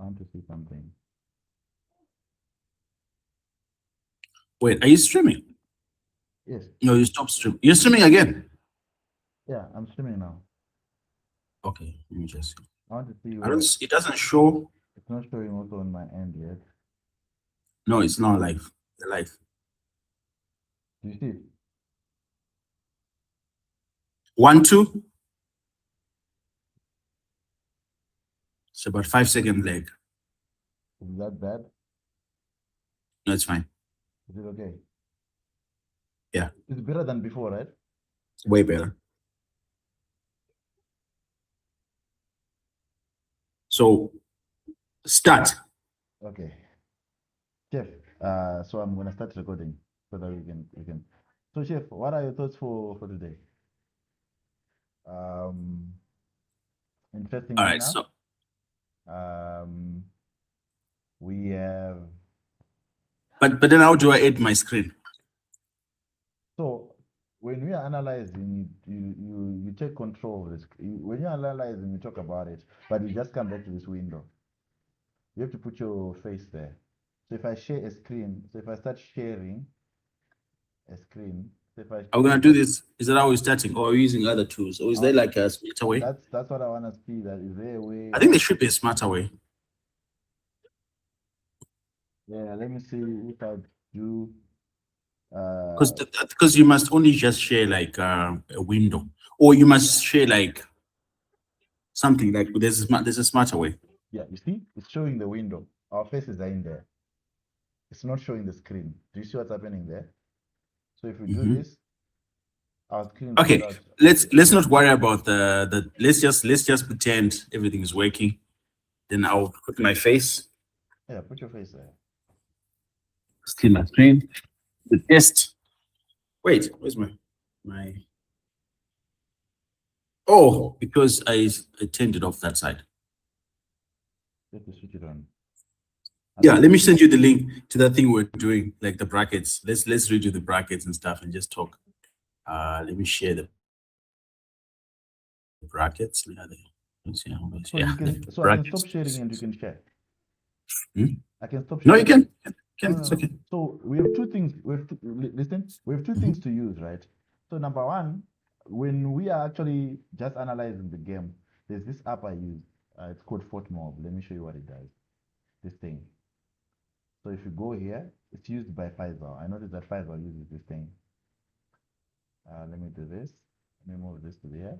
want to see something. Wait, are you streaming? Yes. No, you stopped streaming. You're streaming again? Yeah, I'm streaming now. Okay, let me just see. I want to see I where don't, it doesn't show. it's not showing also on my end yet. No, it's not live. The live. Do you see it? 1, 2. It's about 5 second lag. Is that bad? No, it's fine. Is it okay? Yeah. It's better than before, right? It's way better. So start. Okay. Chef, so I'm gonna start recording so that we can. So Chef, what are your thoughts for today? Interesting All right. lineup. So We have but then how do I edit my screen? so when we are analyzing, you take control of this. When you're analyzing, you talk about it, but you just come back to this window. You have to put your face there. So if I share a screen, so if I start sharing a screen, so if I Are we gonna do this? Is that how we're starting, or are we using other tools, or is there like a smarter way? that's what I want to see. That is there a way? I think there should be a smarter way. Yeah, let me see if I do. Because you must only just share like a window, or you must share like something like there's a smarter way. Yeah, you see, it's showing the window. Our faces are in there. It's not showing the screen. Do you see what's happening there? So if we do this, our screen. Okay, let's not worry about the let's just pretend everything is working. Then I'll put my face. Yeah, put your face there. Clean my screen. The test. Wait, where's my oh, because I turned it off that side. You have to switch it on. Yeah, let me send you the link to that thing we're doing, like the brackets. Let's redo the brackets and stuff and just talk. Let me share the brackets. Let's see how much. So Yeah, you can, so I can stop sharing and you can share. I can stop sharing. No, you can. It's okay. So we have two things. Listen. We have two things to use, right? So number one, when we are actually just analyzing the game, there's this app I use. It's called FortMob. Let me show you what it does. This thing. So if you go here, it's used by Fifa. I noticed that Fifa uses this thing. Let me do this. Let me move this to here.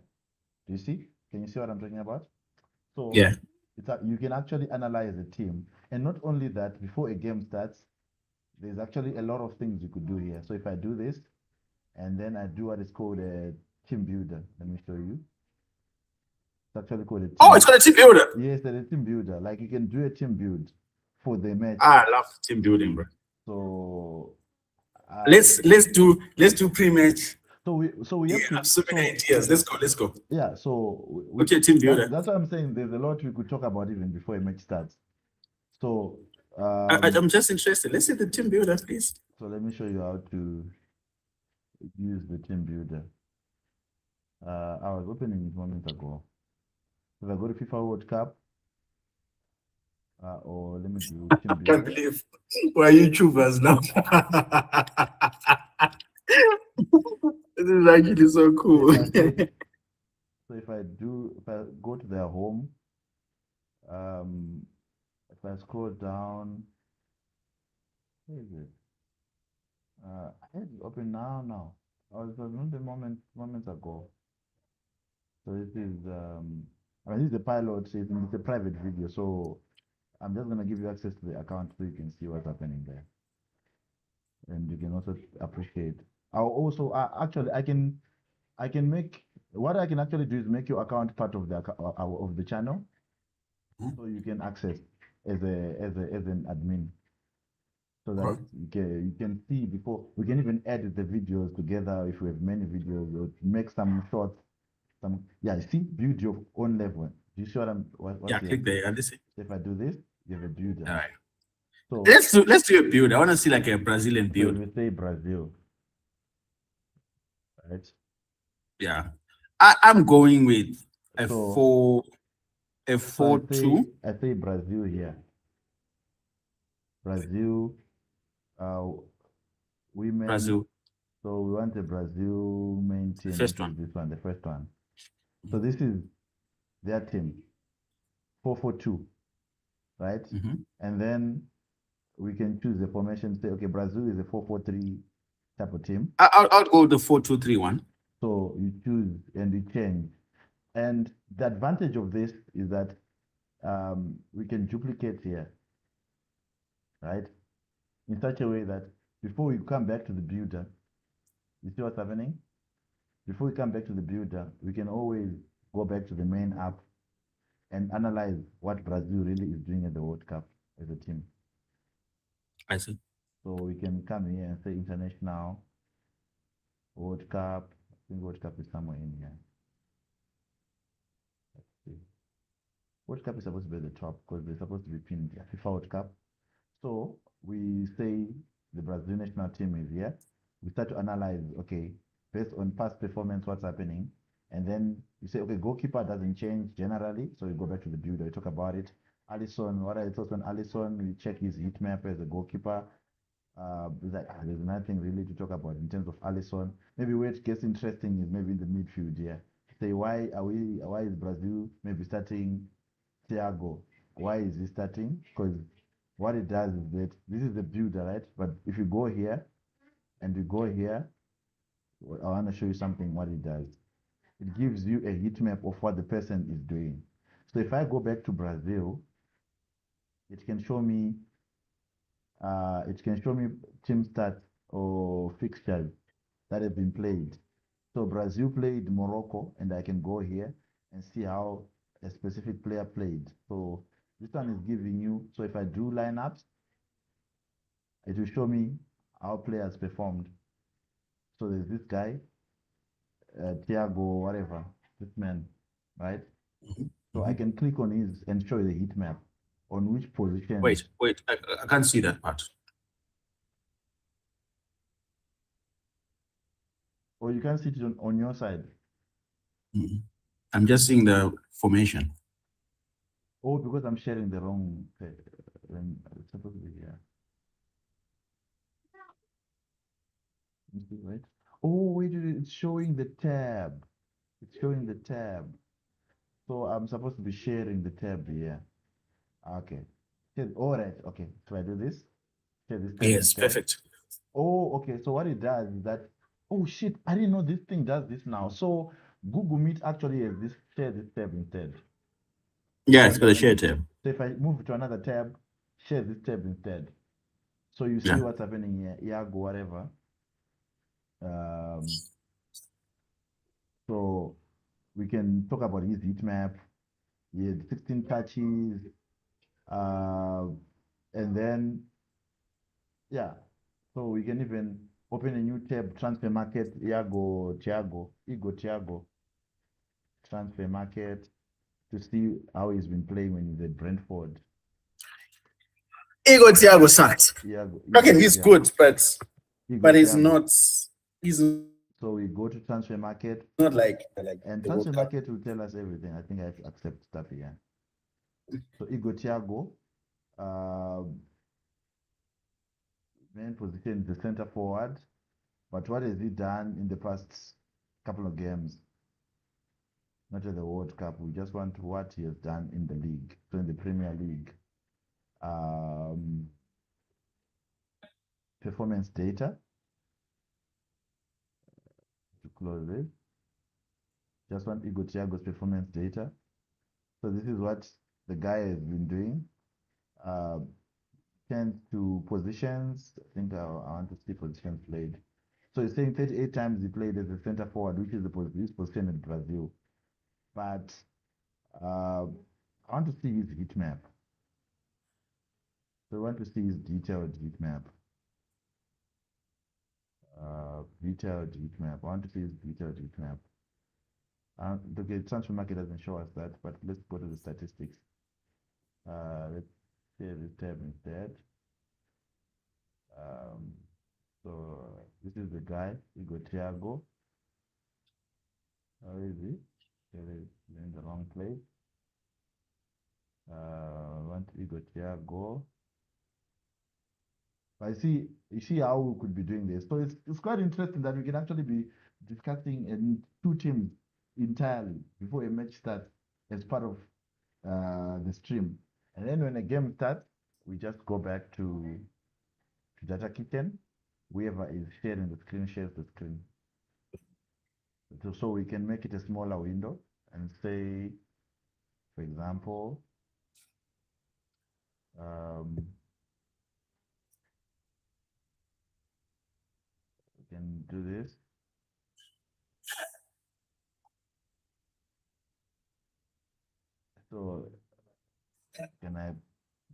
Do you see? Can you see what I'm talking about? So yeah, you can actually analyze a team, and not only that, before a game starts, there's actually a lot of things you could do here. So if I do this, and then I do what is called a team builder. Let me show you. It's actually called a team. Oh, it's called a team builder. Yes, it's a team builder. Like you can do a team build for the match. I love team building, bro. So let's do pre-match. So we have to have so many ideas. Let's go. Yeah. So what's your team builder? That's what I'm saying. There's a lot we could talk about even before a match starts. So I'm just interested. Let's see the team builder, please. So let me show you how to use the team builder. I was opening it moments ago. If I go to FIFA World Cup, or let me do team builder. I can't believe we're YouTubers now. This is actually so cool. So if I go to their home, if I scroll down, where is it? I had it open now. I was not the moments ago. So this is this is a pilot. It's a private video, so I'm just gonna give you access to the account so you can see what's happening there, and you can also appreciate. I'll also actually I can make what I can actually do is make your account part of the channel, so you can access as an admin, so that you can see before. We can even edit the videos together if we have many videos, or make some shorts. See, build your own level. Do you see what I'm? Yeah, click there. And listen. If I do this, you have a builder. All right. So let's do a build. I want to see like a Brazilian build. So we say Brazil, right? Yeah, I'm going with a 4. A So 4-2. I say Brazil here. Brazil, uh, women. Brazil, So we want a Brazil main the team, first which one. is this one, the first one. So this is their team, 4-4-2, right? Mm-hmm. And then we can choose the formation. Say, okay, Brazil is a 4-4-3 type of team. I'll go the 4-2-3-1. So you choose and you change. And the advantage of this is that we can duplicate here, right? In such a way that before we come back to the builder, you see what's happening? Before we come back to the builder, we can always go back to the main app and analyze what Brazil really is doing at the World Cup as a team. I see. So we can come here and say international World Cup. I think World Cup is somewhere in here. Let's see. World Cup is supposed to be at the top because they're supposed to be pinned here. FIFA World Cup. So we say the Brazil national team is here. We start to analyze, okay, based on past performance, what's happening. And then you say, okay, goalkeeper doesn't change generally. So you go back to the builder, you talk about it. Allison, what are your thoughts on Allison? We check his heat map as a goalkeeper. It's like, there's nothing really to talk about in terms of Allison. Maybe where it gets interesting is maybe in the midfield here. Say, why is Brazil maybe starting Thiago? Why is he starting? Because what it does is that this is the builder, right? But if you go here and you go here, I want to show you something what it does. It gives you a heat map of what the person is doing. So if I go back to Brazil, it can show me team stats or fixtures that have been played. So Brazil played Morocco, and I can go here and see how a specific player played. So this one is giving you, so if I do lineups, it will show me how players performed. So there's this guy, Thiago, whatever, this man, right? So I Mhm. can click on his and show you the heat map on which positions. Wait. I can't see that part. Or you can see it on your side. Mhm. I'm just seeing the formation. Oh, because I'm sharing the wrong page. When it's supposed to be here. Let me see, right? Oh, wait, it's showing the tab. It's showing the tab. So I'm supposed to be sharing the tab here. Okay. All right. Okay. So I do this. Share this tab Yes, instead. perfect. Oh, okay. So what it does is that, oh shit, I didn't know this thing does this now. So Google Meet actually has this share this tab instead. You Yeah, see it's what's got a share happening? tab. So if I move to another tab, share this tab instead. So you see Yeah. what's happening here. Iago, whatever. Um, so we can talk about his heat map. He had 16 touches. Uh, and then, yeah. So we can even open a new tab, transfer market, Igor Thiago, transfer market, to see how he's been playing when he's at Brentford. Igor Thiago sucked. Okay, Igor he's Thiago, good, but Igor he's Thiago. not. He's not So we go to transfer market, like and the transfer World Cup. market will tell us everything. I think I have to accept stuff here. So Igor Thiago, uh, main position is the center forward. But what has he done in the past couple of games? Not at the World Cup. We just want what he has done in the league. So in the Premier League, um, performance data to close it. Just want Igor Thiago's performance data. So this is what the guy has been doing. Uh, Tends to positions. I think I want to see positions played. So he's saying 38 times he played as a center forward, which is his position in Brazil. But I want to see his heat map. So I want to see his detailed heat map. Detailed heat map. I want to see his detailed heat map. The transfer market doesn't show us that, but let's go to the statistics. Let's share this tab instead. Um, so this is the guy, Igor Thiago. How is he? There is in the wrong place. Want Igor Thiago. I see, you see how we could be doing this. So it's quite interesting that we can actually be discussing in two teams entirely before a match starts as part of the stream. And then when a game starts, we just go back to Data Kitchen. Whoever is sharing the screen shares the screen. So we can make it a smaller window and say, for example, um, we can do this. So can I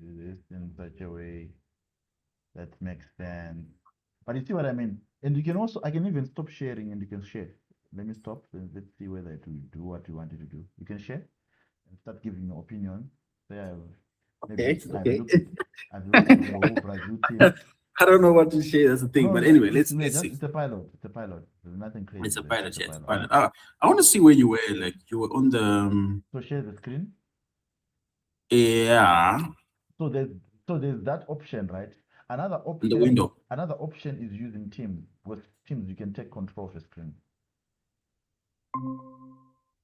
do this in such a way that makes sense? But you see what I mean? And you can also, I can even stop sharing and you can share. Let me stop and let's see whether it will do what you wanted to do. You can share and start giving your opinion. Say maybe Okay, okay. I've looked at the whole Brazil team. I don't know what to share. That's the thing. No, But anyway, let's just see. it's a pilot. It's a pilot. There's nothing crazy It's a there. pilot. It's a Yeah, it's a pilot. pilot. I want to see where you were. Like you were on the So share the screen. yeah, So there's that option, right? Another in the option window. another option is using Teams. With Teams, you can take control of the screen.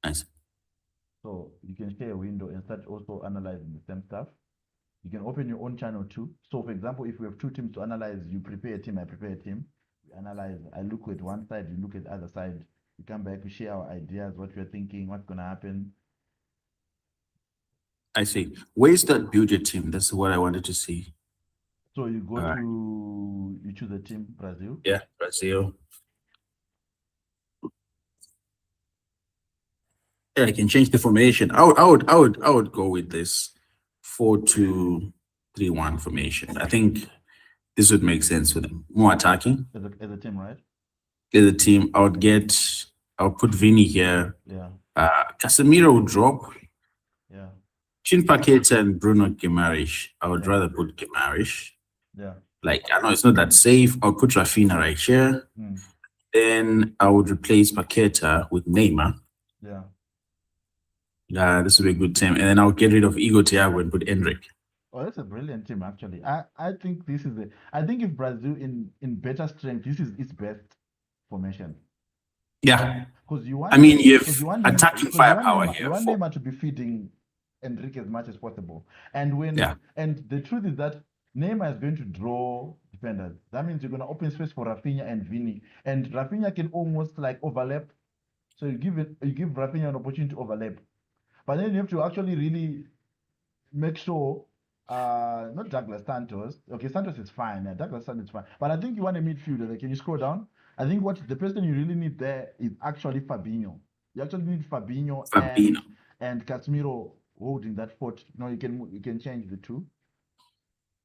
Nice. So you can share a window and start also analyzing the same stuff. You can open your own channel too. So for example, if we have two teams to analyze, you prepare a team, I prepare a team. We analyze, I look at one side, you look at the other side. We come back, we share our ideas, what we're thinking, what's gonna happen. I see. Where's that build your team? That's what I wanted to see. So you go All right. you choose a team, Brazil. Yeah, Brazil. Yeah, I can change the formation. I would go with this 4-2-3-1 formation. I think this would make sense for them. More attacking. As a team, right? As a team, I'll put Vinny here. Yeah, Casemiro will drop. yeah, Chin Paqueta and Bruno Guimaraes. I would yeah, rather put Guimaraes. yeah. Like, I know it's not that safe. I'll put Rafinha right here. Mm, Then I would replace Paqueta with Neymar. yeah. This would be a good team. And then I'll get rid of Igor Thiago and put Endrick. Oh, that's a brilliant team, actually. I think this is I think if Brazil in better strength, this is its best formation. Yeah. Because you I want mean, you because have you want attacking because firepower You here. want Neymar to be feeding Enrique as much as possible. And Yeah. and the truth is that Neymar is going to draw defenders. That means you're gonna open space for Rafinha and Vini. And Rafinha can almost like overlap. So you give Rafinha an opportunity to overlap. But then you have to actually really make sure not Douglas Santos. Okay, Santos is fine. Yeah, Douglas Santos is fine. But I think you want a midfielder. Like, can you scroll down? I think what the person you really need there is actually Fabinho. You actually need Fabinho Fabinho. and Casemiro holding that fort. No, you can change the two.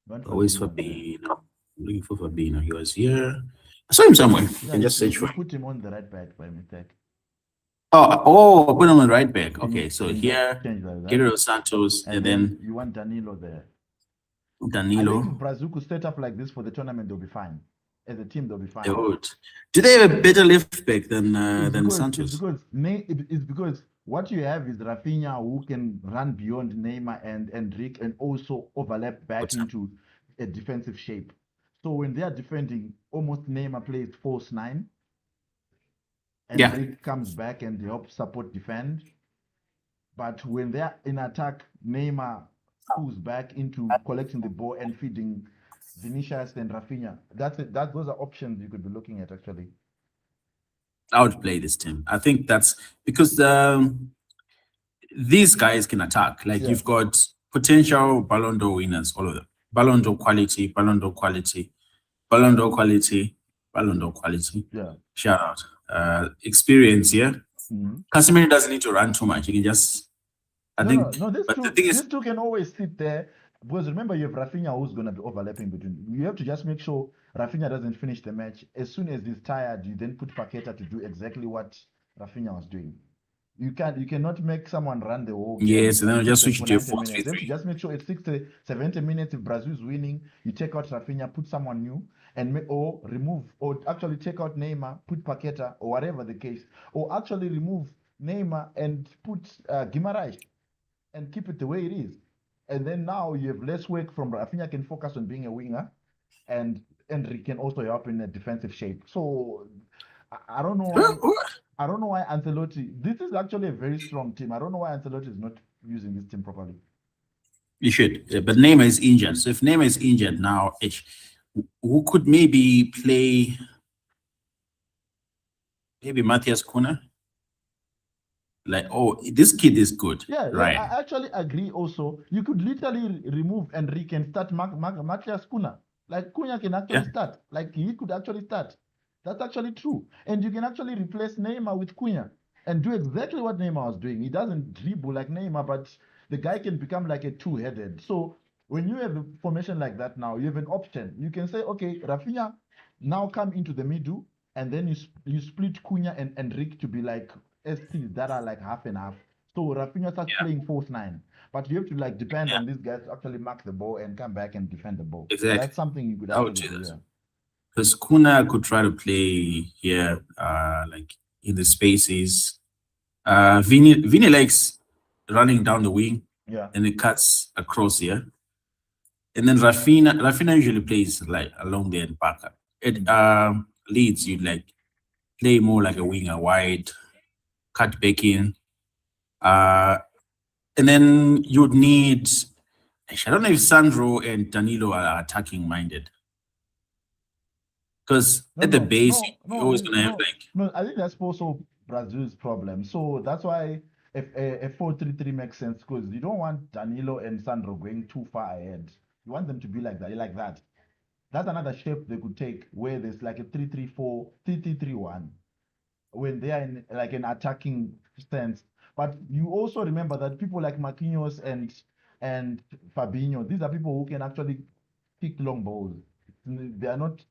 You want Always Fabinho there. Fabinho. Looking for Fabinho. He was here. I saw him somewhere. You Yeah, can just search for you him. put him on the right back by mistake. Put him on right back. Okay, so Can you here, change like get that? rid of Santos, and then You want Danilo there. I think Danilo. if Brazil could set up like this for the tournament, they'll be fine. As a team, they'll be They fine. would. Do they have a better left back than Santos? It's because what you have is Rafinha who can run beyond Neymar and Enrique and also overlap back What's up? into a defensive shape. So when they are defending, almost Neymar plays false nine. Yeah. Enrique comes back and helps support defend. But when they are in attack, Neymar pulls back into collecting the ball and feeding Vinicius and Rafinha. Those are options you could be looking at actually. I would play this team. I think that's because these guys can attack. Like, you've got potential Ballon d'Or winners, all of them. Ballon d'Or quality, Ballon d'Or quality, Ballon d'Or quality, Ballon d'Or quality. Yeah. Shout out. Experience, yeah. Mm-hmm. Casemiro doesn't need to run too much. You can just, these two can always sit there because remember you have Rafinha who's going to be overlapping between. You have to just make sure Rafinha doesn't finish the match. As soon as he's tired, you then put Paqueta to do exactly what Rafinha was doing. You cannot make someone run the whole game. Yes, and then and just sit switch there to for a 90 minutes. Then 4-3-3. to just make sure at 60, 70 minutes, if Brazil is winning, you take out Rafinha, put someone new, and or remove, or actually take out Neymar, put Paqueta, or whatever the case, or actually remove Neymar and put Guimaraes and keep it the way it is. And then now you have less work from Rafinha can focus on being a winger, and Henry can also help in a defensive shape. So I don't know why. I don't know why Ancelotti. This is actually a very strong team. I don't know why Ancelotti is not using this team properly. You should, but Neymar is injured. So if Neymar is injured now, who could maybe play? Maybe Matthias Kuna. Like, oh, this kid is good, Yeah, right? I actually agree also. You could literally remove Enrique and start Matthias Cunha. Like Cunha can actually start. Like he could actually start. That's actually true. And you can actually replace Neymar with Cunha and do exactly what Neymar was doing. He doesn't dribble like Neymar, but the guy can become like a two-headed. So when you have a formation like that now, you have an option. You can say, okay, Rafinha now come into the middle, and then you split Cunha and Enrique to be like STs that are like half and half. So Rafinha starts playing false nine, but you have to like depend on these guys to actually mark the ball and come back and defend the ball. Exactly. That's something you could I would actually do do. this. Yeah. Because Kuna could try to play here, like in the spaces. Vini likes running down the wing, Yeah. and it cuts across here. And then Rafinha usually plays like along there and back up. It Leeds, you like play more like a winger, wide, cut back in. And then you'd need. I don't know if Sandro and Danilo are attacking minded. Because at the base, you're always gonna have like. No, I think that's also Brazil's problem. So that's why if a 4-3-3 makes sense, because you don't want Danilo and Sandro going too far ahead. You want them to be like that, like that. That's another shape they could take where there's like a 3-3-4, 3-3-3-1 when they are in like an attacking stance. But you also remember that people like Marquinhos and Fabinho, these are people who can actually kick long balls. They are not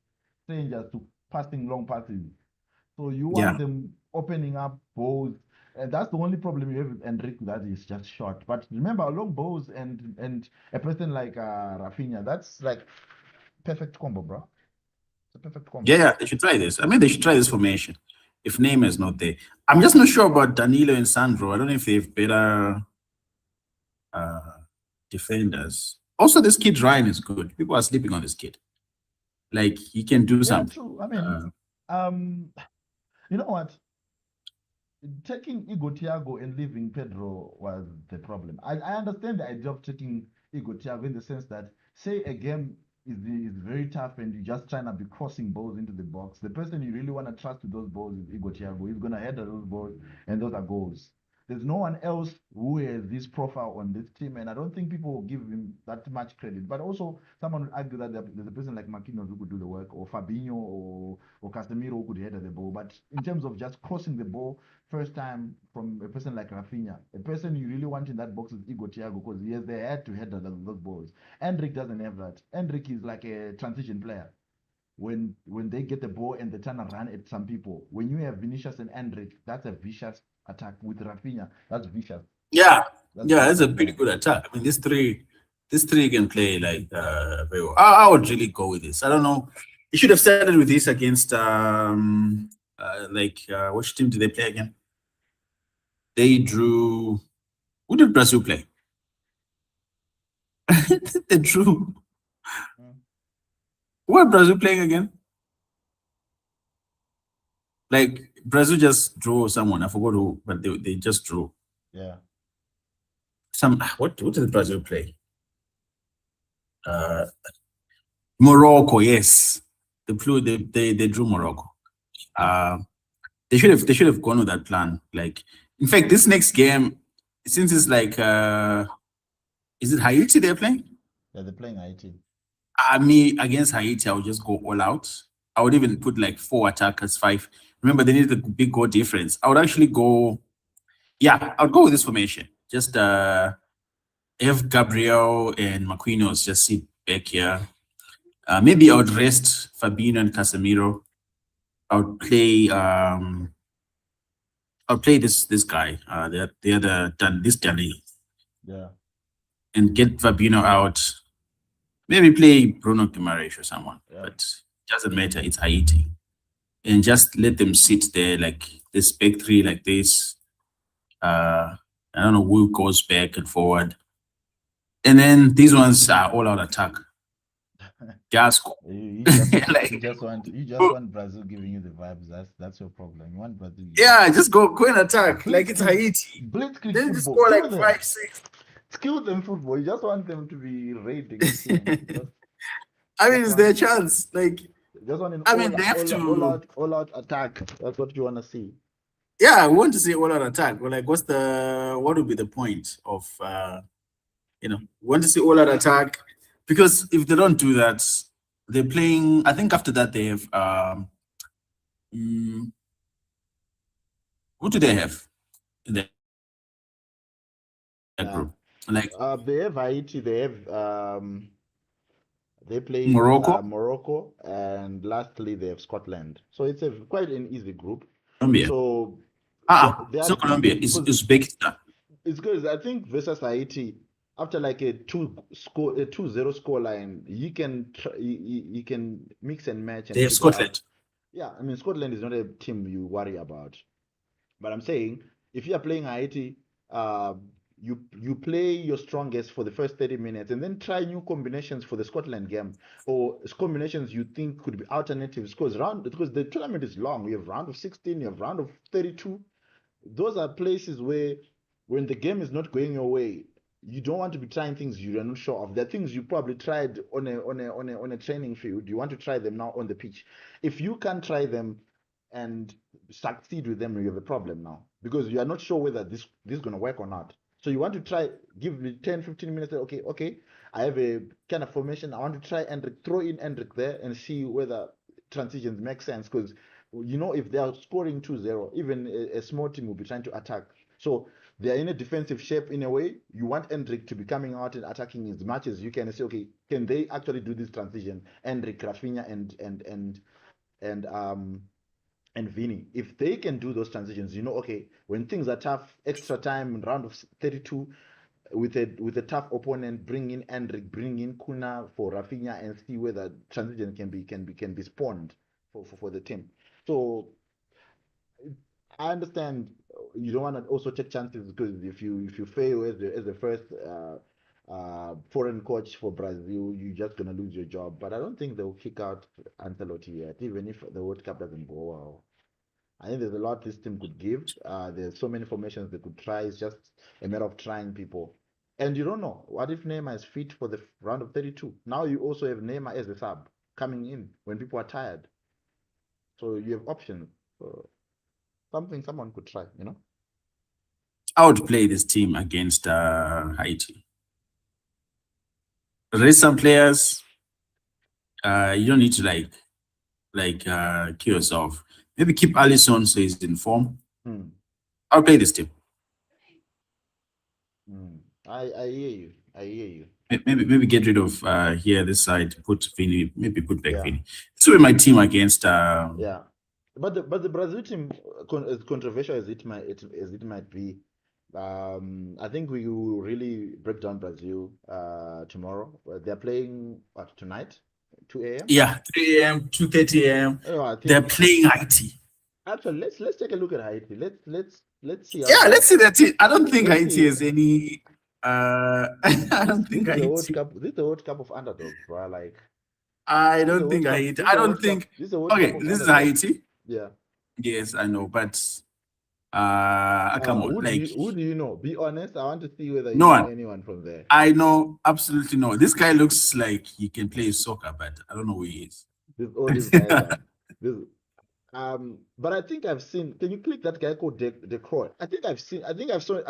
strangers to passing long passes. So you want them opening up balls. And that's the only problem you have with Enrique, that is just short. But remember, long balls and a person like Rafinha, that's like perfect combo, bro. It's a perfect combo. Yeah, they should try this. I mean, they should try this formation. If Neymar is not there, I'm just not sure about Danilo and Sandro. I don't know if they have better defenders. Also, this kid Ryan is good. People are sleeping on this kid. Like he can do something. True. I mean, you know what? Taking Igor Thiago and leaving Pedro was the problem. I understand the idea of taking Igor Thiago in the sense that, say, a game is very tough and you're just trying to be crossing balls into the box. The person you really want to trust with those balls is Igor Thiago. He's going to header those balls, and those are goals. There's no one else who has this profile on this team, and I don't think people will give him that much credit. But also, someone would argue that there's a person like Marquinhos who could do the work, or Fabinho, or Casemiro who could header the ball. But in terms of just crossing the ball first time from a person like Rafinha, a person you really want in that box is Igor Thiago, because he has the head to header those balls. Endrick doesn't have that. Endrick is like a transition player. When they get the ball and they turn and run at some people, when you have Vinicius and Endrick, that's a vicious attack. With Rafinha, that's vicious. That's a pretty good attack. I mean, these three can play like very well. I would really go with this. I don't know. You should have started with this against which team did they play again? They drew. Who did Brazil play? They drew. What Brazil playing again? Like Brazil just drew someone. I forgot who, but they just drew. Yeah. What did Brazil play? Morocco, yes. They drew Morocco. They should have gone with that plan. Like, in fact, this next game, since it's like is it Haiti they're playing? Yeah, they're playing Haiti. Me against Haiti, I would just go all out. I would even put like 4 attackers, 5. Remember, they needed a big goal difference. I would actually go. Yeah, I would go with this formation. Just have Gabriel and Marquinhos just sit back here. Maybe I would rest Fabinho and Casemiro. I would play. I'll play this guy. The other this Danny. Yeah. And get Fabinho out. Maybe play Bruno Guimaraes or someone. Yeah. But it doesn't matter. It's Haiti. And just let them sit there like this big 3 like this. I don't know who goes back and forward. And then these ones are all out attack. Just You just like you just want Brazil giving you the vibes. That's your problem. You want Brazil giving yeah, just go in attack like it's blitzkrieg Haiti. blitzkrieg Then just football. score Kill like them. 5, 6. Kill them football. You just want them to be raiding and killing. I mean, Just it's want their chance. Like, just want an I mean, they have to. all out attack. That's what you want to see. Yeah, we want to see all out attack. But like, what would be the point of we want to see all out attack because if they don't do that, they're playing. I think after that they have mm, who do they have in their group? Like They have Haiti. They playing Morocco, Morocco, and lastly they have Scotland. So it's a quite an easy group. Colombia. So It's not Colombia. It's because Uzbekistan. it's good. I think versus Haiti, after like a 2-0 score line, you can mix and match They and have figure out. Scotland. Yeah, I mean Scotland is not a team you worry about. But I'm saying if you are playing Haiti, uh, you play your strongest for the first 30 minutes and then try new combinations for the Scotland game or combinations you think could be alternatives because the tournament is long. You have round of 16, you have round of 32. Those are places where when the game is not going your way, you don't want to be trying things you are not sure of. There are things you probably tried on a training field. You want to try them now on the pitch. If you can't try them and succeed with them, you have a problem now because you are not sure whether this is going to work or not. So you want to try, give me 10, 15 minutes. Okay, I have a kind of formation. I want to try and throw in Hendrik there and see whether transitions make sense because if they are scoring 2-0, even a small team will be trying to attack. So they are in a defensive shape in a way. You want Hendrik to be coming out and attacking as much as you can and say, okay, can they actually do this transition? Hendrik, Rafinha, and and Vini. If they can do those transitions, okay, when things are tough, extra time in round of 32, with a tough opponent, bring in Hendrik, bring in Kuna for Rafinha, and see whether transition can be spawned for the team. So I understand you don't want to also take chances because if you fail as the first foreign coach for Brazil, you're just gonna lose your job. But I don't think they'll kick out Ancelotti yet, even if the World Cup doesn't go well. I think there's a lot this team could give. There's so many formations they could try. It's just a matter of trying people. And you don't know. What if Neymar is fit for the round of 32? Now you also have Neymar as a sub coming in when people are tired. So you have options. So something someone could try. I would play this team against Haiti. Raise some players. You don't need to kill yourself. Maybe keep Allison so he's in form. Hmm. I'll play this team. I hear you. I hear you. Maybe get rid of here this side. Put Vini. Maybe put back Yeah. Vini. This will be my team against. Yeah. But the Brazil team, as controversial as it might be, I think we will really break down Brazil tomorrow. They're playing what tonight, 2 a.m. Yeah, 3 a.m., 2:30 a.m. Oh, I They're think playing Haiti. actually let's take a look at Haiti. Let's see how Yeah, let's see that team. I don't think let's Haiti see. has any. I don't This think is the World Haiti. Cup. This is the World Cup of underdogs, bro. Like I this is the don't think World Cup. Haiti. This is I the don't World Cup. think. This is the World Cup Okay, of this is underdogs. Haiti. Yeah. Yes, I know, but come on, Who do like you know? Be honest. I want to see whether you no know one. anyone from there. I know absolutely no. This guy looks like he can play soccer, but I don't know who he is. All these guys are. This, but I think I've seen. Can you click that guy called De Croy? I think I've seen. I think I've saw.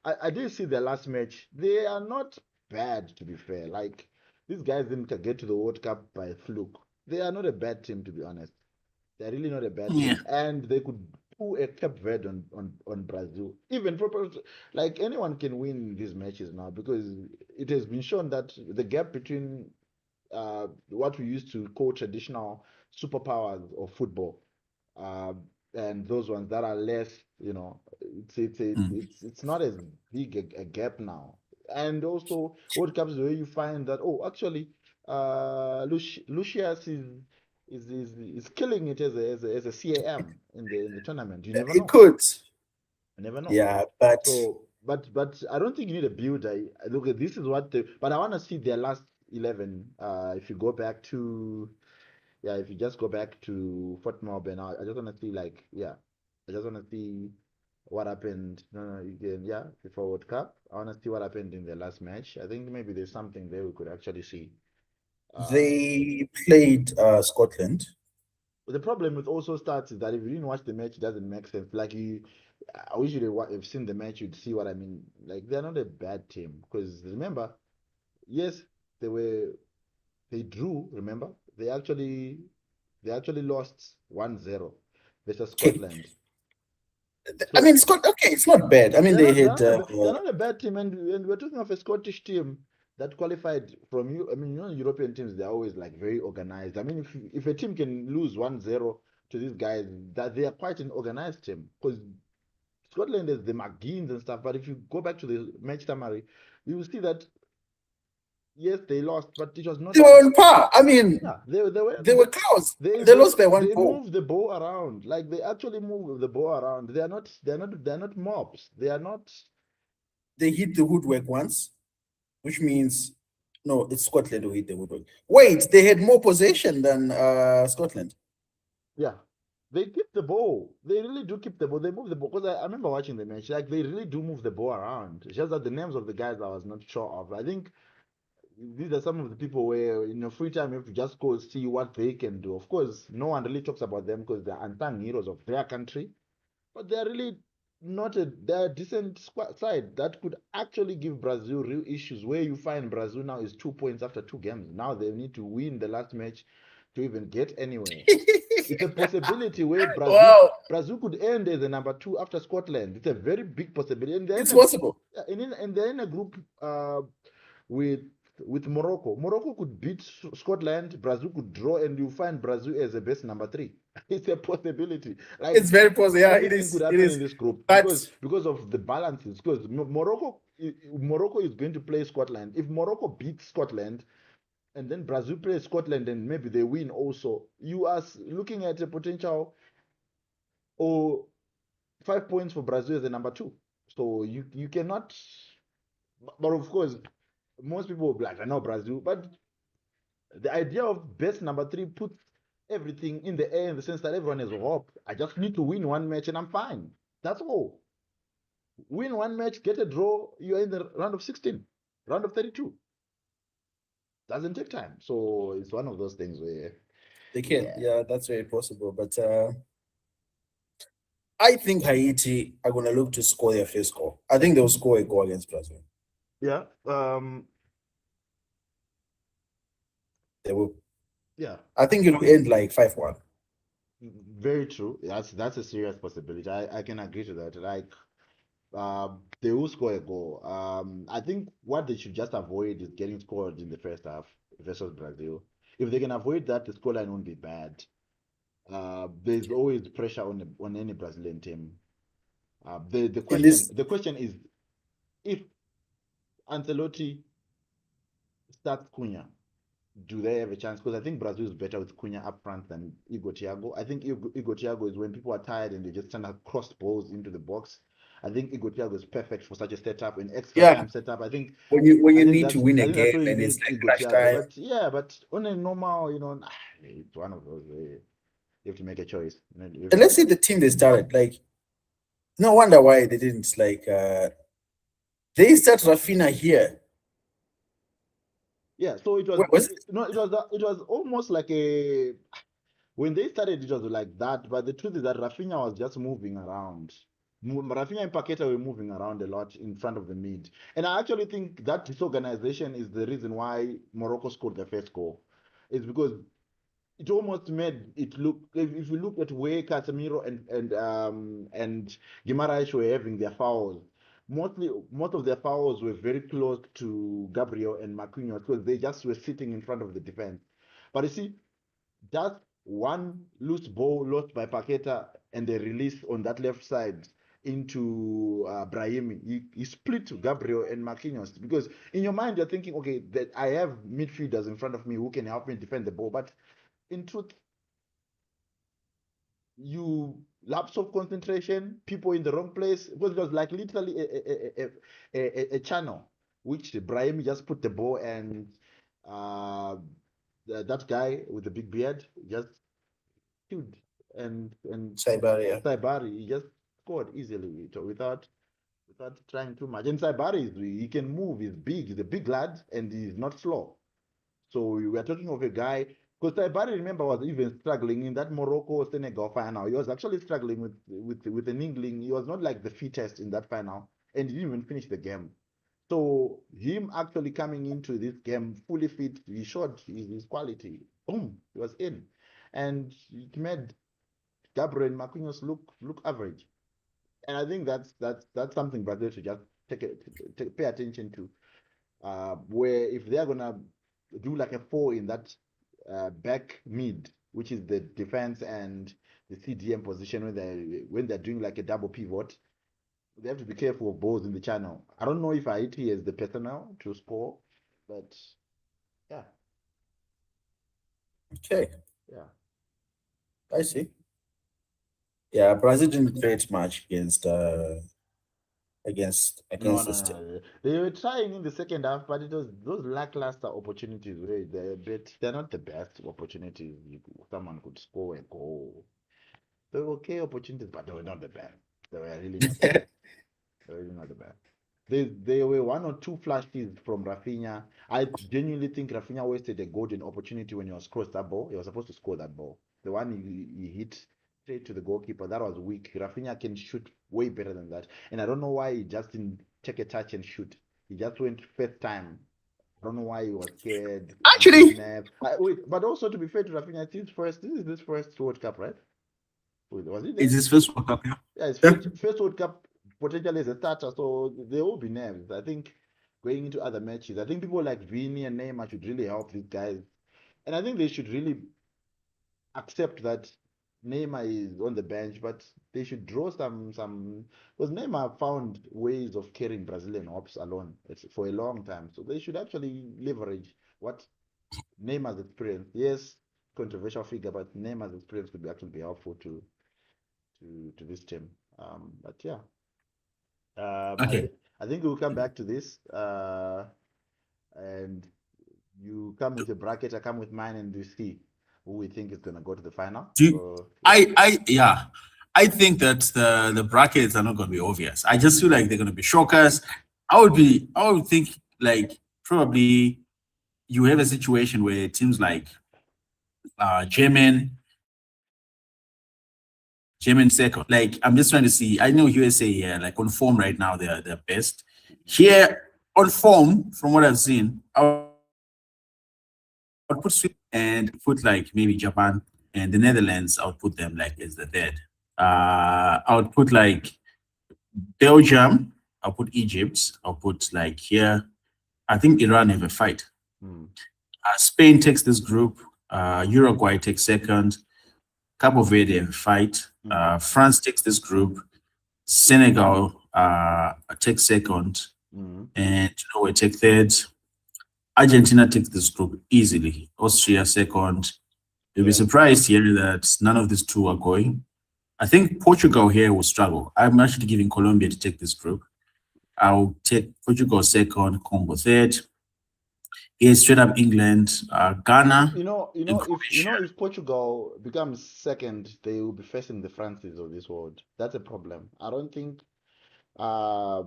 I did see their last match. They are not bad, to be fair. Like these guys didn't get to the World Cup by fluke. They are not a bad team, to be honest. They're really not a bad Yeah, team, and they could pull a Cape Verde on Brazil. Even like anyone can win these matches now because it has been shown that the gap between what we used to call traditional superpowers of football uh, and those ones that are less, mm. it's not as big a gap now. And also, World Cups where you find that actually, Lucius is killing it as a CAM in the tournament. You never it know. could. You never know. Yeah, but So. but I don't think you need a build. Look, this is what but I want to see their last 11. If you go back to yeah, if you just go back to Fort Melbourne, I just want to see like yeah, I just want to see what happened. No, no, you can yeah, before World Cup. I want to see what happened in the last match. I think maybe there's something there we could actually see. Uh, They played Scotland. the problem with also starts is that if you didn't watch the match, it doesn't make sense. Like you, I wish you'd have seen the match, you'd see what I mean. Like they're not a bad team because remember, yes, they were they drew. Remember, they actually lost 1-0 versus Okay. Scotland. I So mean, Scott. Okay, it's not bad. I mean, they're they not they're had. not a, they're not a bad team, and we're talking of a Scottish team that qualified from you. I mean, European teams they're always like very organized. I mean, if a team can lose 1-0 to these guys, that they are quite an organized team because Scotland is the McGeans and stuff. But if you go back to the match summary, you will see that yes, they lost, but it was They not. were on par. I mean, Yeah, they were they were close. they They they lost by one they goal. move the ball around. Like they actually move the ball around. They're not mobs. They are not. They hit the woodwork once, which means no, it's Scotland who hit the woodwork. Wait, they had more possession than Scotland. Yeah, they keep the ball. They really do keep the ball. They move the ball because I remember watching the match. Like they really do move the ball around. It's just that the names of the guys I was not sure of. I think these are some of the people where in your free time you have to just go see what they can do. Of course, no one really talks about them because they're unsung heroes of their country, but they're really not a they're a decent side that could actually give Brazil real issues. Where you find Brazil now is 2 points after two games. Now they need to win the last match to even get anywhere. It's a possibility where Wow, Brazil could end as a number two after Scotland. It's a very big possibility, and they're it's possible. and they're in a group with Morocco. Morocco could beat Scotland. Brazil could draw, and you find Brazil as the best number three. It's a possibility. Like It's very possible. Yeah, it anything could is. It happen in is. this group But because of the balances. Because Morocco is going to play Scotland. If Morocco beats Scotland, and then Brazil plays Scotland and maybe they win also, you are looking at a potential or 5 points for Brazil as the number two. So you cannot, but of course, most people will be like, I know Brazil, but the idea of best number three puts everything in the air in the sense that everyone has hope. I just need to win one match and I'm fine. That's all. Win one match, get a draw, you're in the round of 16, round of 32. Doesn't take time. So it's one of those things where, they can. yeah. Yeah, that's very possible. But I think Haiti are gonna look to score their first goal. I think they'll score a goal against Brazil. Yeah. They will. Yeah. I think it'll end like 5-1. Very true. That's a serious possibility. I can agree to that. Like they will score a goal. I think what they should just avoid is getting scored in the first half versus Brazil. If they can avoid that, the scoreline won't be bad. There's always pressure on any Brazilian team. The In question this, the question is if Ancelotti starts Cunha, do they have a chance? Because I think Brazil is better with Cunha up front than Igor Thiago. I think Igor Thiago is when people are tired and they just trying to cross balls into the box. I think Igor Thiago is perfect for such a setup, an extra yeah, time setup. when I you think need to that's win I a think that's game where you and it's need like Igor clutch Thiago. time, But yeah, but on a normal, it's one of those where you have to make a choice. and let's say the team they started, like no wonder why they didn't like they start Rafina here. Yeah, so it was Where was it? it was almost like a when they started, it was like that. But the truth is that Rafinha was just moving around. Rafinha and Paqueta were moving around a lot in front of the mid. And I actually think that disorganization is the reason why Morocco scored the first goal. It's because it almost made it look, if you look at where Casemiro and Guimaraes were having their fouls, most of their fouls were very close to Gabriel and Marquinhos because they just were sitting in front of the defense. But you see, just one loose ball lost by Paqueta and the release on that left side into Brahimi. He split Gabriel and Marquinhos because in your mind you're thinking, okay, that I have midfielders in front of me who can help me defend the ball. But in truth, you lapse of concentration, people in the wrong place, because it was like literally a channel which Brahim just put the ball and that guy with the big beard just killed and Cyberia. Saibari, he just scored easily without trying too much. And Saibari, he can move, he's big, he's a big lad, and he's not slow. So we were talking of a guy, because Saibari, remember, was even struggling in that Morocco Senegal final. He was actually struggling with an England. He was not like the fittest in that final, and he didn't even finish the game. So him actually coming into this game fully fit, he showed his quality. Boom, he was in, and it made Gabriel Marquinhos look average. And I think that's something Brazil should just pay attention to. Where if they are gonna do like a four in that back mid, which is the defense and the CDM position when they're doing like a double pivot, they have to be careful of balls in the channel. I don't know if Haiti has the personnel to score, but yeah, Okay, yeah. I see. Yeah, Brazil didn't create much No, against no, this team. no. They were trying in the second half, but it was those lackluster opportunities where they're not the best opportunities. Someone could score a goal. They were okay opportunities, but they were not the best. They were really not the best. They were really not the best. There were one or two flashes from Rafinha. I genuinely think Rafinha wasted a golden opportunity when he was crossed that ball. He was supposed to score that ball. The one he hit straight to the goalkeeper, that was weak. Rafinha can shoot way better than that. And I don't know why he just didn't take a touch and shoot. He just went first time. I don't know why he was scared with his Actually, nerve. Wait, but also to be fair to Rafinha, this is his first World Cup, right? Wait, was he it's there? his first World Cup, yeah. Yeah, his Yeah. first World Cup potentially as a starter, so there will be nerves. I think going into other matches, I think people like Vini and Neymar should really help these guys, and I think they should really accept that Neymar is on the bench, but they should draw some because Neymar found ways of carrying Brazilian hopes alone for a long time, so they should actually leverage what Neymar's experience. Yes, controversial figure, but Neymar's experience could actually be helpful to this team. But yeah. Um, I Okay. think I think we'll come back to this. And you come with a bracket, I come with mine, and we see who we think is gonna go to the final. Do you, So yeah. yeah. I think that the brackets are not going to be obvious. I just feel like they're going to be shockers. I would think like probably you have a situation where teams like German second. Like I'm just trying to see. I know USA here, like on form right now, they're best. Here on form, from what I've seen, I would put Sweden and put like maybe Japan and the Netherlands. I would put them like as the third. I would put like Belgium. I'll put Egypt. I'll put like here. I think Iran have a fight. Hmm. Spain takes this group. Uruguay takes second. Cabo Verde have a fight. France takes this group. Senegal takes second. And Norway take third. Argentina takes this group easily. Austria second. You'll be surprised here that none of these two are going. I think Portugal here will struggle. I'm actually giving Colombia to take this group. I'll take Portugal second, Congo third. Here, straight up England, Ghana, and Croatia. If Portugal becomes second, they will be facing the Frances of this world. That's a problem. Uh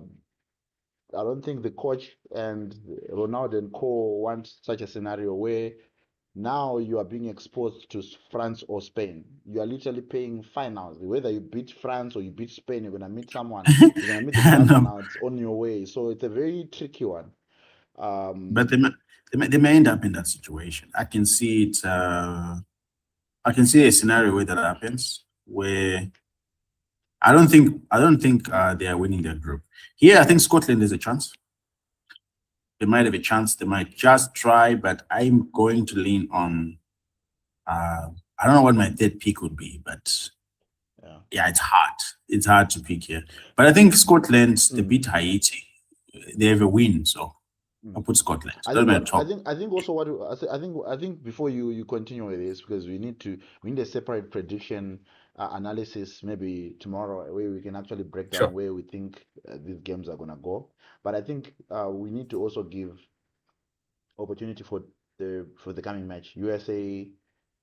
I don't think the coach and Ronaldo and co want such a scenario where now you are being exposed to France or Spain. You are literally paying finals. Whether you beat France or you beat Spain, you're gonna meet someone. You're gonna meet the brother No, now. It's on your way. So it's a very tricky one. but Um, they may end up in that situation. I can see it. I can see a scenario where that happens, where I don't think they are winning their group. Here, I think Scotland is a chance. They might have a chance. They might just try, but I'm going to lean on. I don't know what my third pick would be, but yeah, it's hard. It's hard to pick here. But I think Scotland, they beat Haiti. They have a win, so I'll put Scotland. I That'll think be the what top. I think also I think before you continue with this, because we need a separate prediction analysis maybe tomorrow, where we can actually break down Sure. where we think these games are gonna go. But I think we need to also give opportunity for the coming match. USA,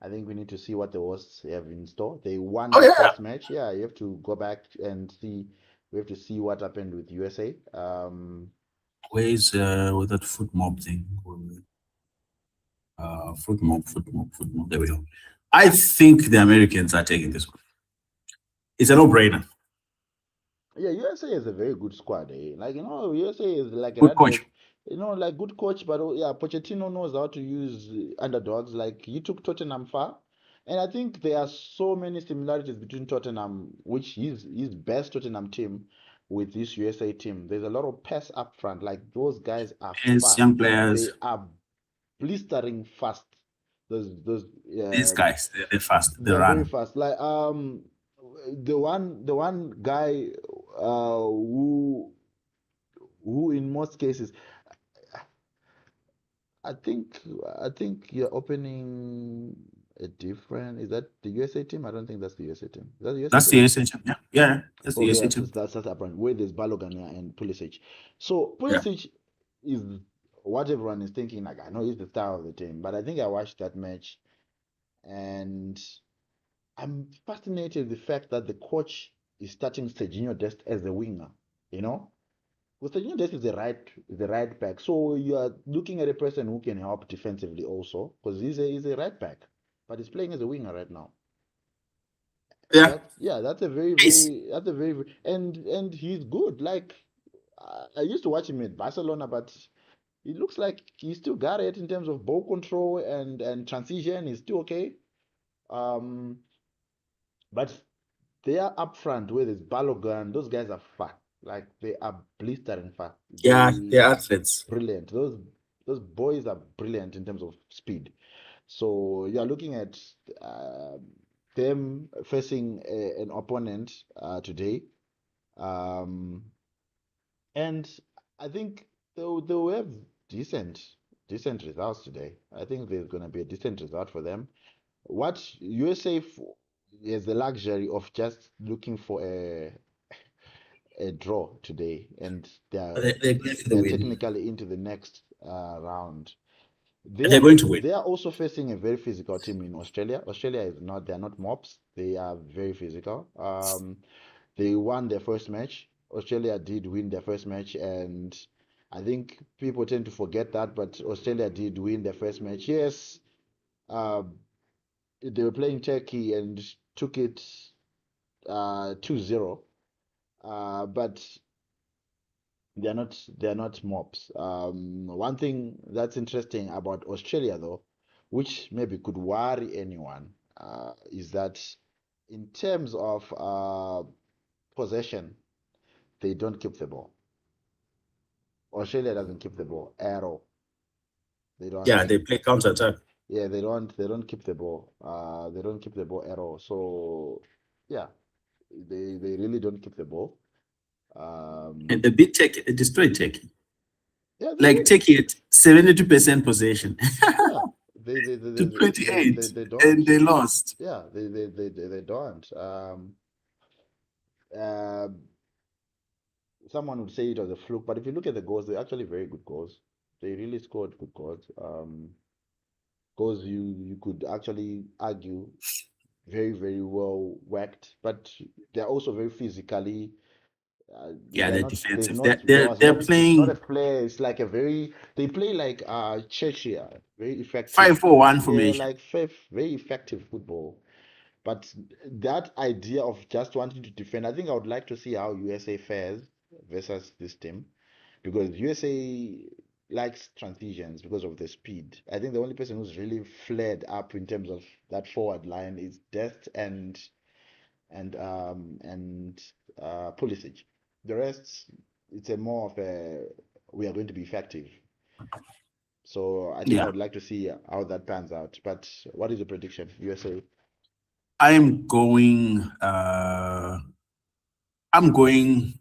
I think we need to see what the hosts have in store. They won Oh their yeah. first match. Yeah, you have to go back and see. We have to see what happened with USA. Where's with that foot mob thing? Foot mob. There we go. I think the Americans are taking this one. It's a no-brainer. Yeah, USA is a very good squad. Like USA is like a Good rat coach. race. Like good coach, but yeah, Pochettino knows how to use underdogs. Like he took Tottenham far, and I think there are so many similarities between Tottenham, which his best Tottenham team, with this USA team. There's a lot of pass up front. Like those guys are As fast. young players, They are blistering fast. Those these guys, they're fast. They they are very run. fast. Like the one guy who in most cases, I think I think you're opening a different. Is that the USA team? I don't think that's the USA team. Is that the USA That's team? the essential. Yeah, yeah. That's the Okay, yeah, essential. that's happened. Where there's Balogun here and Pulisic. So Yeah. Pulisic is what everyone is thinking. Like I know he's the star of the team, but I think I watched that match and I'm fascinated with the fact that the coach is starting Serginho Dest as a winger. You know, because Serginho Dest is the right back. So you are looking at a person who can help defensively also, because he's a right back, but he's playing as a winger right now. Yeah. That's a very and he's good. Like I used to watch him at Barcelona, but it looks like he still got it in terms of ball control and transition. He's still okay. Um, but they are up front where there's Balogun. Those guys are fast. Like they are blistering fast. Yeah, They they're athletes. brilliant. Those boys are brilliant in terms of speed. So you're looking at uh, them facing an opponent today. Um, and I think they'll have decent decent results today. I think there's going to be a decent result for them. What USA has the luxury of just looking for a draw today, and They're going for the they're win. technically into the next round. They They're are going to win. they are also facing a very physical team in Australia. Australia is not they're not mobs. They are very physical. They won their first match. Australia did win their first match, and I think people tend to forget that, but Australia did win their first match. Yes, uh, they were playing Turkey and took it 2-0. But they're not mobs. One thing that's interesting about Australia though, which maybe could worry anyone, is that in terms of possession, they don't keep the ball. Australia doesn't keep the ball at all. They Yeah, don't. they play counter attack. Yeah, they don't keep the ball. They don't keep the ball at all. So yeah, they really don't keep the ball. And Um, they beat Turkey, they destroyed Turkey. yeah, they Like did. Turkey at 72% possession Yeah, they they they to they, they, they, 28, they and don't. they lost. Yeah, they don't. Uh, Someone would say it was a fluke, but if you look at the goals, they're actually very good goals. They really scored good goals. Goals you could actually argue very, very well worked, but they're also very physically. Yeah, They're they're not. There's defensive. not. There They're was they're not. It's not a playing flair. It's like a very. They play like Cheshire, very effective. 5-4-1 Yeah, formation. like very effective football. But that idea of just wanting to defend, I think I would like to see how USA fares versus this team, because USA likes transitions because of the speed. I think the only person who's really flared up in terms of that forward line is Dest and Pulisic. The rest, it's a more of a we are going to be effective. So I think I Yeah, would like to see how that pans out. But what is the prediction? USA. I'm going. I'm going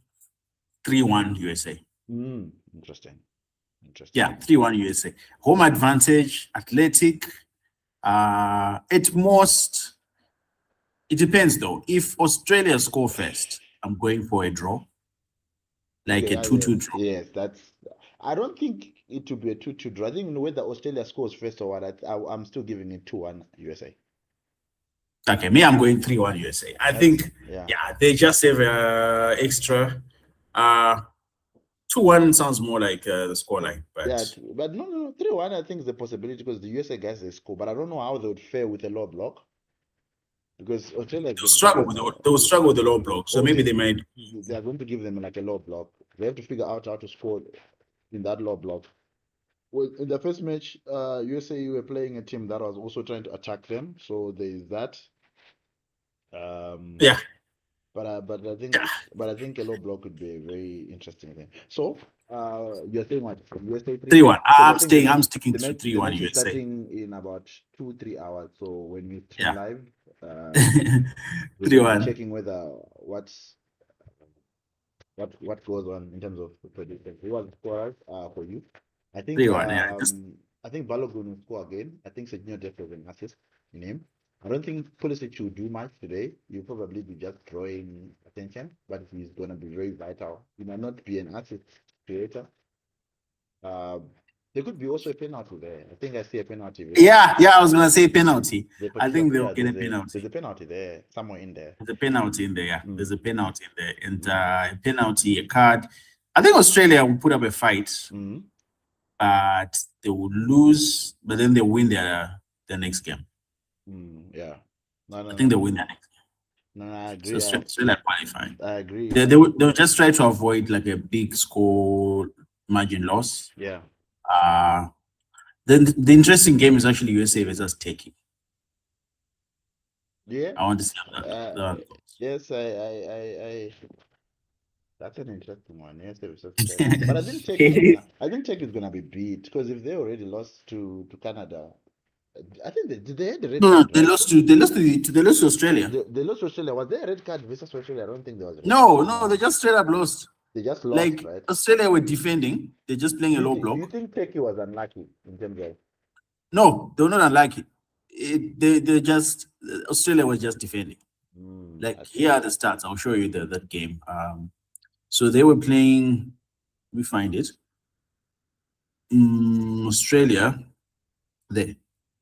3-1 USA. Interesting. Interesting. Yeah, 3-1 USA. Home advantage, athletic. At most, It depends though. If Australia score first, I'm going for a draw, like Okay, a ah, 2-2 yes, draw. yes, that's. I don't think it will be a 2-2 draw. I think whether Australia scores first or what, I'm still giving it 2-1 USA. Okay, me, I'm going 3-1 USA. I That's think, yeah, yeah, they just have extra. Uh, 2-1 sounds more like the scoreline, but yeah. But no, no, no, 3-1. I think is the possibility because the USA guys they score, but I don't know how they would fare with a low block because Australia has they'll been struggle good. with they'll struggle with the low block. So maybe Okay, they might. they are going to give them like a low block. They have to figure out how to score in that low block. Well, in the first match, USA were playing a team that was also trying to attack them, so there is that. Um, Yeah, but I think a low block would be a very interesting thing. So, you're saying what? USA 3-1? 3-1. Because I I'm think the staying. match, I'm sticking to the 3-1 match is USA. starting in about 2-3 hours. So when we stream Yeah, live, uh, we're three gonna be one. checking whether what goes on in terms of predictions. Who are the scorers for you? I think 3-1. Yeah, just um I think Balogun will score again. I think Serginho Dest has an assist in him. I don't think Pulisic will do much today. You'll probably be just drawing attention, but he's gonna be very vital. He might not be an assist creator. Uh, there could be also a penalty there. I think I see a penalty there. yeah, yeah. I was gonna say penalty. The I particular think they'll yeah, get a penalty. there's a penalty there somewhere in there. There's a penalty in there. Yeah, Mm, there's a penalty in there, and mm, a penalty, a card. I think Australia will put up a fight, mm, but they will lose, but then they win their next game. yeah. No, I no, think no. they win their next game. No, I So agree. Australia qualifying. I agree. They'll just try to avoid like a big score margin loss. Yeah. Uh then the interesting game is actually USA versus Turkey. Yeah. I want to see how Uh, that yes, that's an interesting one. Yes, it was just Turkey. But goes. I think Turkey is gonna be beat because if they already lost to Canada, I think they had the red No, no, card, right? they lost to Australia. They lost to Australia. Was there a red card versus Australia? I don't think there was a red card. No, no, No, they just straight up lost. they just lost, Like right? Australia were defending, they're just playing a low Do you block. think Turkey was unlucky in terms of? No, they're not unlike it. They just Australia was just defending. I Like see. here are the stats. I'll show you that game. So they were playing. Let me find it. Australia.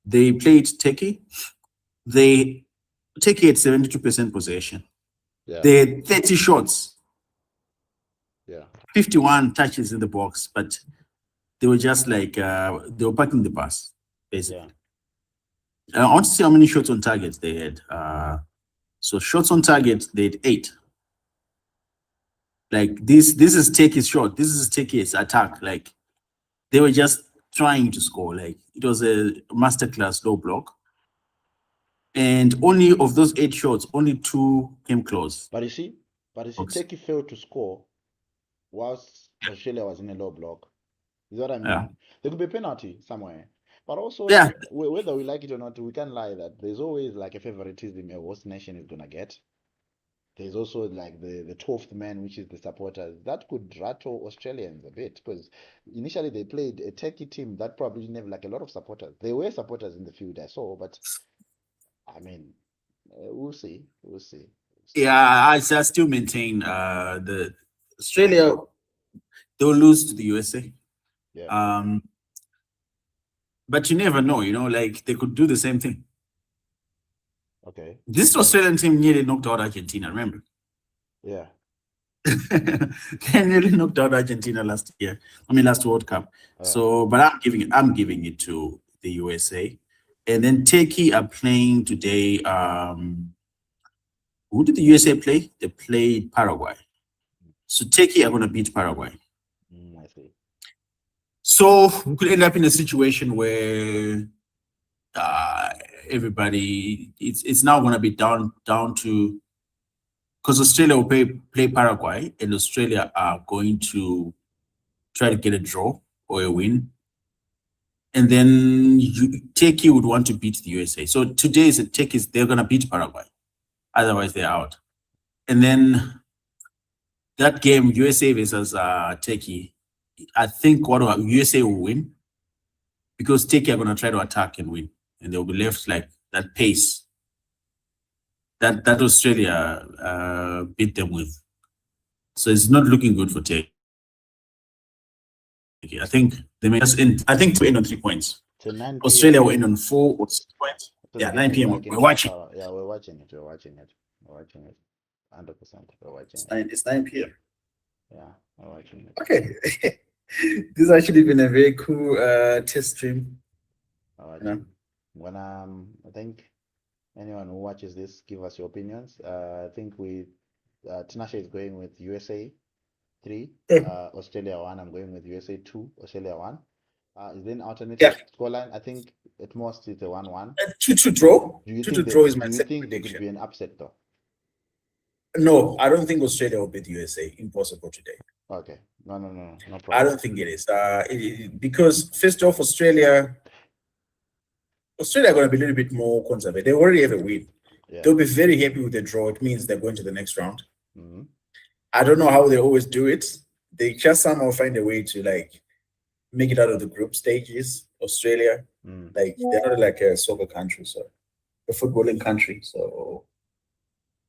They played Turkey. They Turkey had 72% possession. Yeah, They had 30 shots, yeah, 51 touches in the box, but they were just like they were parking the bus, basically. yeah. I want to see how many shots on target they had. So shots on target, they had 8. Like this is Turkey's shot. This is Turkey's attack. Like they were just trying to score. Like it was a masterclass low block. And only of those 8 shots, only 2 came close. But you see, Turkey failed to score whilst Australia was in a low block. Is what I mean? Yeah. There could be a penalty somewhere. But also, Yeah. whether we like it or not, we can't lie that there's always like a favoritism a host nation is gonna get. There's also like the 12th man, which is the supporters. That could rattle Australians a bit because initially they played a Turkey team that probably didn't have like a lot of supporters. There were supporters in the field I saw, but I mean, we'll see. We'll see. Yeah, I still maintain the Australia they'll lose to the USA. Yeah. But you never know, like they could do the same thing. Okay. This Australian team nearly knocked out Argentina, remember? Yeah. They nearly knocked out Argentina last World Cup. So, but I'm giving it to the USA. And then Turkey are playing today. Who did the USA play? They played Paraguay. So Turkey are gonna beat Paraguay. I see. So we could end up in a situation where everybody it's now going to be down to because Australia will play Paraguay and Australia are going to try to get a draw or a win, and then Turkey would want to beat the USA. So today is they're going to beat Paraguay, otherwise they're out, and then that game USA versus Turkey, I think USA will win because Turkey are going to try to attack and win, and they'll be left like that pace. that Australia beat them with. So it's not looking good for Turkey. I think they may just end. I think to end on 3 points. It's a 9 Australia p.m. will end on 4 or 6 points. So the Yeah, game 9 is p.m. like in We're half watching. hour. Yeah, we're watching it. We're watching it. We're watching it. 100%. We're watching it. It's 9 p.m. Yeah, we're watching it. Okay. This has actually been a very cool test stream. We're You know? watching. When I think anyone who watches this, give us your opinions. I think Tinashe is going with USA 3, Australia 1. I'm going with USA 2, Australia 1. Is there an alternative Yeah. scoreline? I think at most it's a 1-1. 2-2 draw. Do you 2-2 think draw is that my do you set think there could prediction. be an upset though? No, I don't think Australia will beat USA. Impossible today. Okay. No I problem. don't think it is. Because first off, Australia are going to be a little bit more conservative. They already have a win. Yeah. They'll be very happy with the draw. It means they're going to the next round. Mm-hmm. I don't know how they always do it. They just somehow find a way to like make it out of the group stages. Australia, like they're not like a soccer country, so a footballing country. So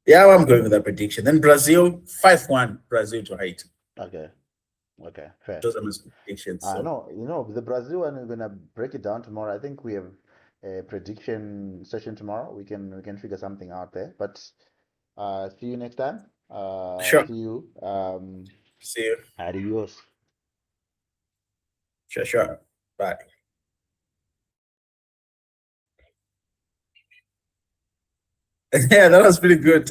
yeah, I'm going with that prediction. Then Brazil 5-1, Brazil to Haiti. Okay. Okay. Fair. Those are my predictions. So. No, the Brazil one, we're gonna break it down tomorrow. I think we have a prediction session tomorrow. We can figure something out there. But see you next time. Sure. See you. See you. Adios. Sure. Bye. Yeah, that was pretty good.